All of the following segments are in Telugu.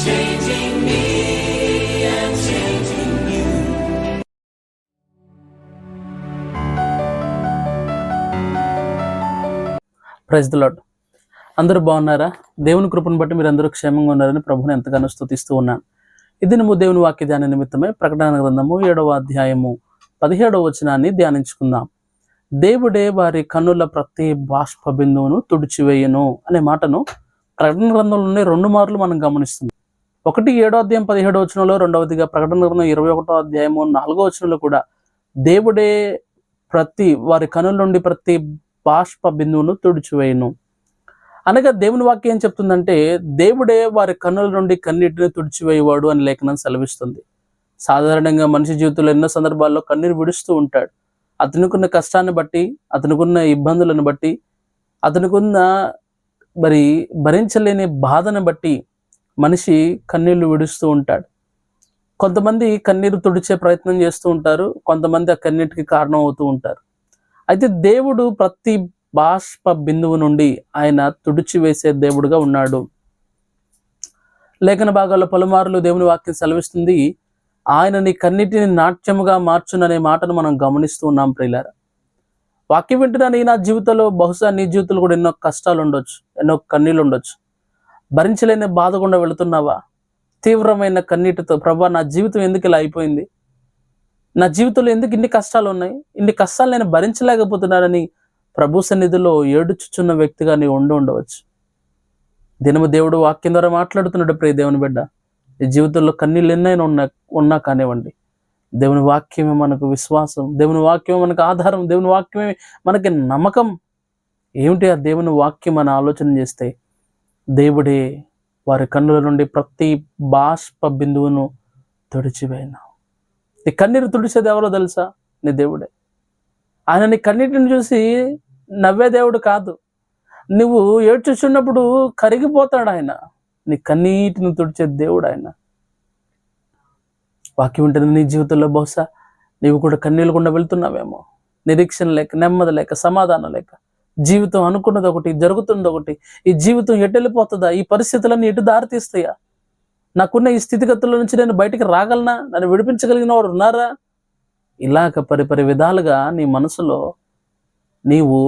changing me and changing you. Praise the Lord. అందరూ బాగున్నారా? దేవుని కృపను బట్టి మీరు అందరూ క్షేమంగా ఉన్నారని ప్రభుని ఎంతగానో స్తుతిస్తూ ఉన్నాను. ఇది నువ్వు దేవుని వాక్య ధ్యాన నిమిత్తమై ప్రకటన గ్రంథము 7వ అధ్యాయము 17వ వచనాన్ని ధ్యానించుకుందాం. దేవుడే వారి కన్నుల ప్రతి బాష్ప బిందువును తుడిచివేయను అనే మాటను ప్రకటన గ్రంథంలోనే 2 మార్లు మనం గమనిస్తున్నాం. ఒకటి 7వ అధ్యాయం 17వ వచనంలో, రెండవదిగా ప్రకటన గ్రంథం 21వ అధ్యాయము 4వ వచనంలో కూడా దేవుడే వారి కన్నుల నుండి ప్రతి బాష్ప బిందువును తుడిచివేయను అనగా దేవుని వాక్యం ఏం చెప్తుందంటే, దేవుడే వారి కన్నుల నుండి కన్నీటిని తుడిచివేయవాడు అని లేఖనం సెలవిస్తుంది. సాధారణంగా మనిషి జీవితంలో ఎన్నో సందర్భాల్లో కన్నీరు విడుస్తూ ఉంటాడు. అతనికున్న కష్టాన్ని బట్టి, అతనికున్న ఇబ్బందులను బట్టి, అతనికున్న భరించలేని బాధను బట్టి మనిషి కన్నీళ్లు విడుస్తూ ఉంటాడు. కొంతమంది కన్నీరు తుడిచే ప్రయత్నం చేస్తూ ఉంటారు, కొంతమంది ఆ కన్నీటికి కారణం అవుతూ ఉంటారు. అయితే దేవుడు ప్రతి బాష్ప బిందువు నుండి ఆయన తుడిచివేసే దేవుడుగా ఉన్నాడు. లేఖన భాగాల్లో పలుమార్లు దేవుని వాక్యం సెలవిస్తుంది, ఆయన నీ కన్నిటిని నాట్యముగా మార్చుననే మాటను మనం గమనిస్తూ ఉన్నాం. ప్రియులారా, వాక్యం వింటున్నా నా జీవితంలో, బహుశా నీ జీవితంలో కూడా ఎన్నో కష్టాలు ఉండొచ్చు, ఎన్నో కన్నీళ్ళు ఉండొచ్చు. భరించలేని బాధ గుండా వెళుతున్నావా? తీవ్రమైన కన్నీటితో, ప్రభా నా జీవితం ఎందుకు ఇలా అయిపోయింది, నా జీవితంలో ఎందుకు ఇన్ని కష్టాలు ఉన్నాయి, ఇన్ని కష్టాలు నేను భరించలేకపోతున్నానని ప్రభు సన్నిధిలో ఏడుచుచున్న వ్యక్తిగా నీ ఉండవచ్చు. దినము దేవుడు వాక్యం ద్వారా మాట్లాడుతున్నాడు. ప్రియ దేవుని బిడ్డ, ఈ జీవితంలో కన్నీళ్ళు ఎన్నైనా ఉన్నా కానివ్వండి, దేవుని వాక్యమే మనకు విశ్వాసం, దేవుని వాక్యమే మనకు ఆధారం, దేవుని వాక్యమే మనకి నమ్మకం. ఏమిటి ఆ దేవుని వాక్యం అని ఆలోచన చేస్తే, దేవుడే వారి కన్నుల నుండి ప్రతి బాష్ప బిందువును తుడిచివేయను. నీ కన్నీరు తుడిచేది ఎవరో తెలుసా? నీ దేవుడే. ఆయన నీ కన్నీటిని చూసి నవ్వే దేవుడు కాదు. నువ్వు ఏడ్చుచున్నప్పుడు కరిగిపోతాడు ఆయన. నీ కన్నీటిని తుడిచే దేవుడు ఆయన. వాక్యం ఉంటుంది నీ జీవితంలో బహుశా నీవు కూడా కన్నీళ్ళు గుండా వెళ్తున్నావేమో. నిరీక్షణ లేక, నెమ్మది లేక, సమాధానం లేక, జీవితం అనుకున్నది ఒకటి, జరుగుతుంది ఒకటి. ఈ జీవితం ఎటు వెళ్ళిపోతుందా? ఈ పరిస్థితులన్నీ ఎటు దారితీస్తాయా? నాకున్న ఈ స్థితిగతుల నుంచి నేను బయటికి రాగలనా? నన్ను విడిపించగలిగిన వారు ఉన్నారా? ఇలాగ పరిపరి విధాలుగా నీ మనసులో నీవు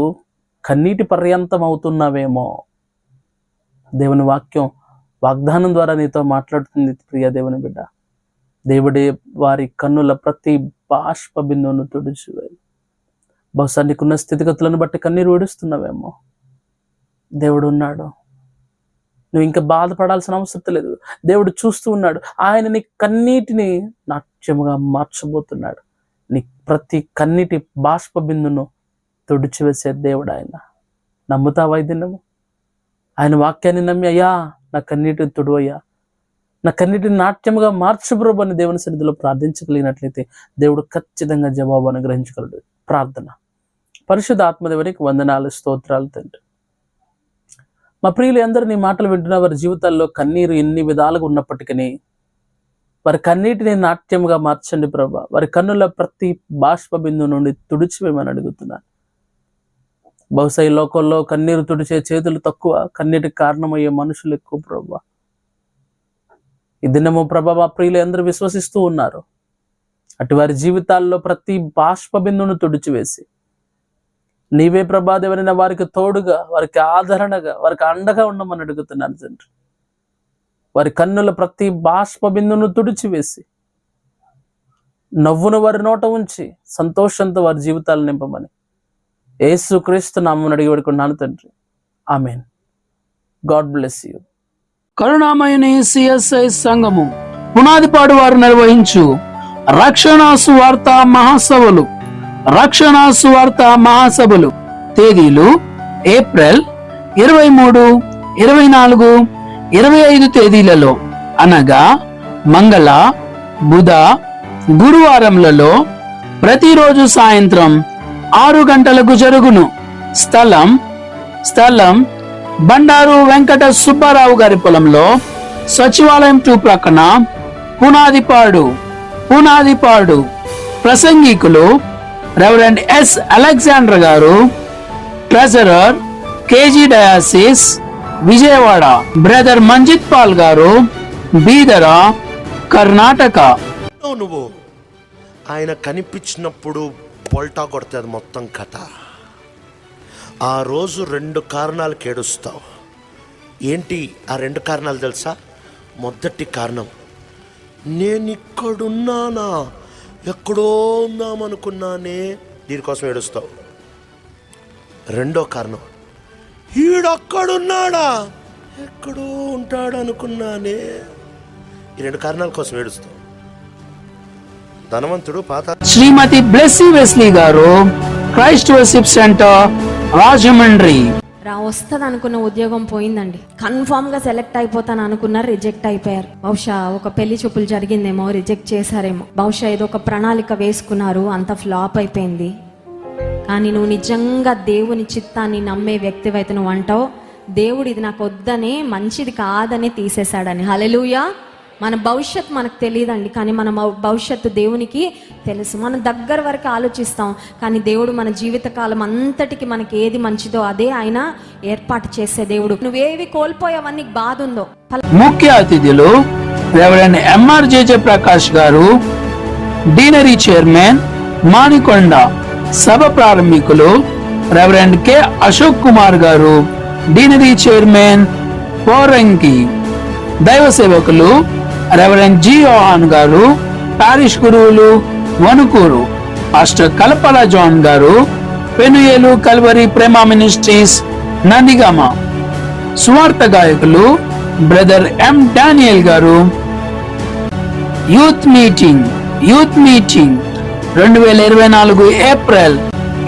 కన్నీటి పర్యంతం అవుతున్నావేమో. దేవుని వాక్యం వాగ్దానం ద్వారా నీతో మాట్లాడుతుంది. ప్రియ దేవుని బిడ్డ, దేవుడే వారి కన్నుల ప్రతి బాష్ప బిందువును తుడిచివేయను. బహుశా నీకున్న స్థితిగతులను బట్టి కన్నీరు విడుస్తున్నావేమో. దేవుడు ఉన్నాడు. నువ్వు ఇంకా బాధపడాల్సిన అవసరం లేదు. దేవుడు చూస్తూ ఉన్నాడు. ఆయన నీ కన్నీటిని నాట్యముగా మార్చబోతున్నాడు. నీ ప్రతి కన్నీటి బాష్ప బిందును తుడిచివేసే దేవుడు ఆయన. నమ్ముతావా? దినము ఆయన వాక్యాన్ని నమ్మి, అయ్యా నా కన్నీటిని తుడువయ్యా, నా కన్నీటిని నాట్యముగా మార్చు ప్రభు అని దేవుని సన్నిధిలో ప్రార్థించగలిగినట్లయితే దేవుడు ఖచ్చితంగా జవాబు అనుగ్రహించగలడు. ప్రార్థన. పరిశుద్ధ ఆత్మదేవునికి వందనాలు, స్తోత్రాలు తండ్రి. మా ప్రియులు అందరూ నీ మాటలు వింటున్న వారి జీవితాల్లో కన్నీరు ఎన్ని విధాలుగా ఉన్నప్పటికీ వారి కన్నీటిని నాట్యముగా మార్చండి ప్రభా. వారి కన్నుల ప్రతి బాష్ప బిందువు నుండి తుడిచివేయమని అడుగుతున్నాను. బహుశా ఈ లోకంలో కన్నీరు తుడిచే చేతులు తక్కువ, కన్నీటికి కారణమయ్యే మనుషులు ఎక్కువ ప్రభా. ఈ దినము ప్రభా మా ప్రియులు అందరూ విశ్వసిస్తూ ఉన్నారు. అటు వారి జీవితాల్లో ప్రతి బాష్ప బిందువును తుడిచివేసి నీవే ప్రభాదేవరైన వారికి తోడుగా, వారికి ఆదరణగా, వారికి అండగా ఉండమని అడుగుతున్నాను తండ్రి. వారి కన్నుల ప్రతి బాష్ప బిందును తుడిచివేసి నవ్వును వారి నోట ఉంచి సంతోషంతో వారి జీవితాలు నింపమని యేసుక్రీస్తు నామమున అడిగి వేడుకున్నాను తండ్రి. ఆమేన్. God bless you. కరుణామయుని సిఎస్ఐ సంఘము పునాదిపాడు వారు నిర్వహించు రక్షణ సువార్త మహాసభలు. రక్షణ సువార్త మహాసభలు తేదీలు ఏప్రిల్ 23, 24, 25 తేదీలలో అనగా మంగళ, బుధ, గురువారములలో ప్రతిరోజు సాయంత్రం 6 గంటలకు జరుగును. స్థలం బండారు వెంకట సుబ్బారావు గారి పొలంలో, సచివాలయం 2 ప్రక్కన, పునాదిపాడు. ప్రసంగికులు రెవరెండ్ ఎస్ అలెగ్జాండర్ గారు, treasurer KG diocese Vijayawada. Brother Manjit Paul గారు, బీదర, కర్ణాటక. నువ్వు ఆయన కనిపించినప్పుడు బొల్టా కొడుతుంది మొత్తం కథ. ఆ రోజు 2 కారణాలకు ఏడుస్తావు. ఏంటి ఆ 2 కారణాలు తెలుసా? మొదటి కారణం, నేను ఇక్కడున్నానా, ఎక్కడో ఉందామనుకున్నానే, దీనికోసం ఏడుస్తావు. రెండో కారణం, ఈడొక్కడున్నాడా, ఎక్కడో ఉంటాడు అనుకున్నానే, ఈ 2 కారణాల కోసం ఏడుస్తావు. ధనవంతుడు పాత. శ్రీమతి బ్లెస్సీ వెస్లీ గారు, క్రైస్ట్ వర్షిప్ సెంటర్, రాజమండ్రి. వస్తుంది అనుకున్న ఉద్యోగం పోయిందండి. కన్ఫామ్ గా సెలెక్ట్ అయిపోతాను అనుకున్నారు, రిజెక్ట్ అయిపోయారు. బహుశా ఒక పెళ్లి చూపులు జరిగిందేమో, రిజెక్ట్ చేశారేమో. బహుశా ఏదో ఒక ప్రణాళిక వేసుకున్నారు, అంత ఫ్లాప్ అయిపోయింది. కానీ నువ్వు నిజంగా దేవుని చిత్తాన్ని నమ్మే వ్యక్తివైతే నువ్వు అంటావు, దేవుడు ఇది నాకు వద్దనే, మంచిది కాదనే తీసేశాడని. హల్లెలూయా. మన భవిష్యత్తు మనకు తెలియదండి, కానీ మన భవిష్యత్తు దేవునికి తెలుసు. మనం దగ్గర వరకు ఆలోచిస్తాం, కానీ దేవుడు మన జీవితకాలం అంతటికి మనకి ఏది మంచిదో అదే ఆయన ఏర్పాటు చేసే దేవుడు. నువ్వేవి కోల్పోయావని నీకు బాధ ఉందో. ముఖ్య అతిథులు రెవరెండ్ ఎంఆర్జేజే ప్రకాష్ గారు, డీనరీ చైర్మన్, మానికొండ. సభ ప్రారంభికులు రెవరెండ్ కె అశోక్ కుమార్ గారు, డీనరీ చైర్మన్, పోరంకి. దైవ సేవకులు రెవరెండ్ జి యోహాన్ గారు, పారిష్ గురువులు, వణుకూరు. పాస్టర్ కలపల జాన్ గారు, పెనుయేలు కల్వరి ప్రేమ మినిస్ట్రీస్, నందిగామ. సువార్త గాయకులు బ్రదర్ ఎం డానియల్ గారు. యూత్ మీటింగ్ 2024 ఏప్రిల్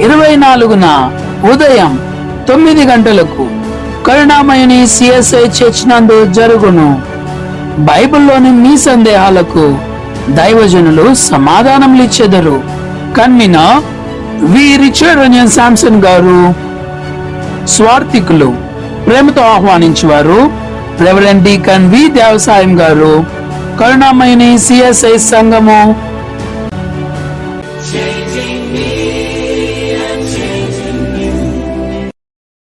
24న ఉదయం 9 గంటలకు కరుణామయుని సిఎస్ఐ చర్చ్ నందు జరుగును. బైబిల్లోని మీ సందేహాలకు దైవజనులు సమాధానములు ఇచ్చెదరు. కన్వీనర్ వి రిచర్డ్ రంజన్ శాంసన్ గారు. స్వార్థికులు ప్రేమతో ఆహ్వానించేవారు రెవరెండ్ డీకన్ వి దేవసాయం గారు, కరుణామయుని సిఎస్ఐ సంఘము,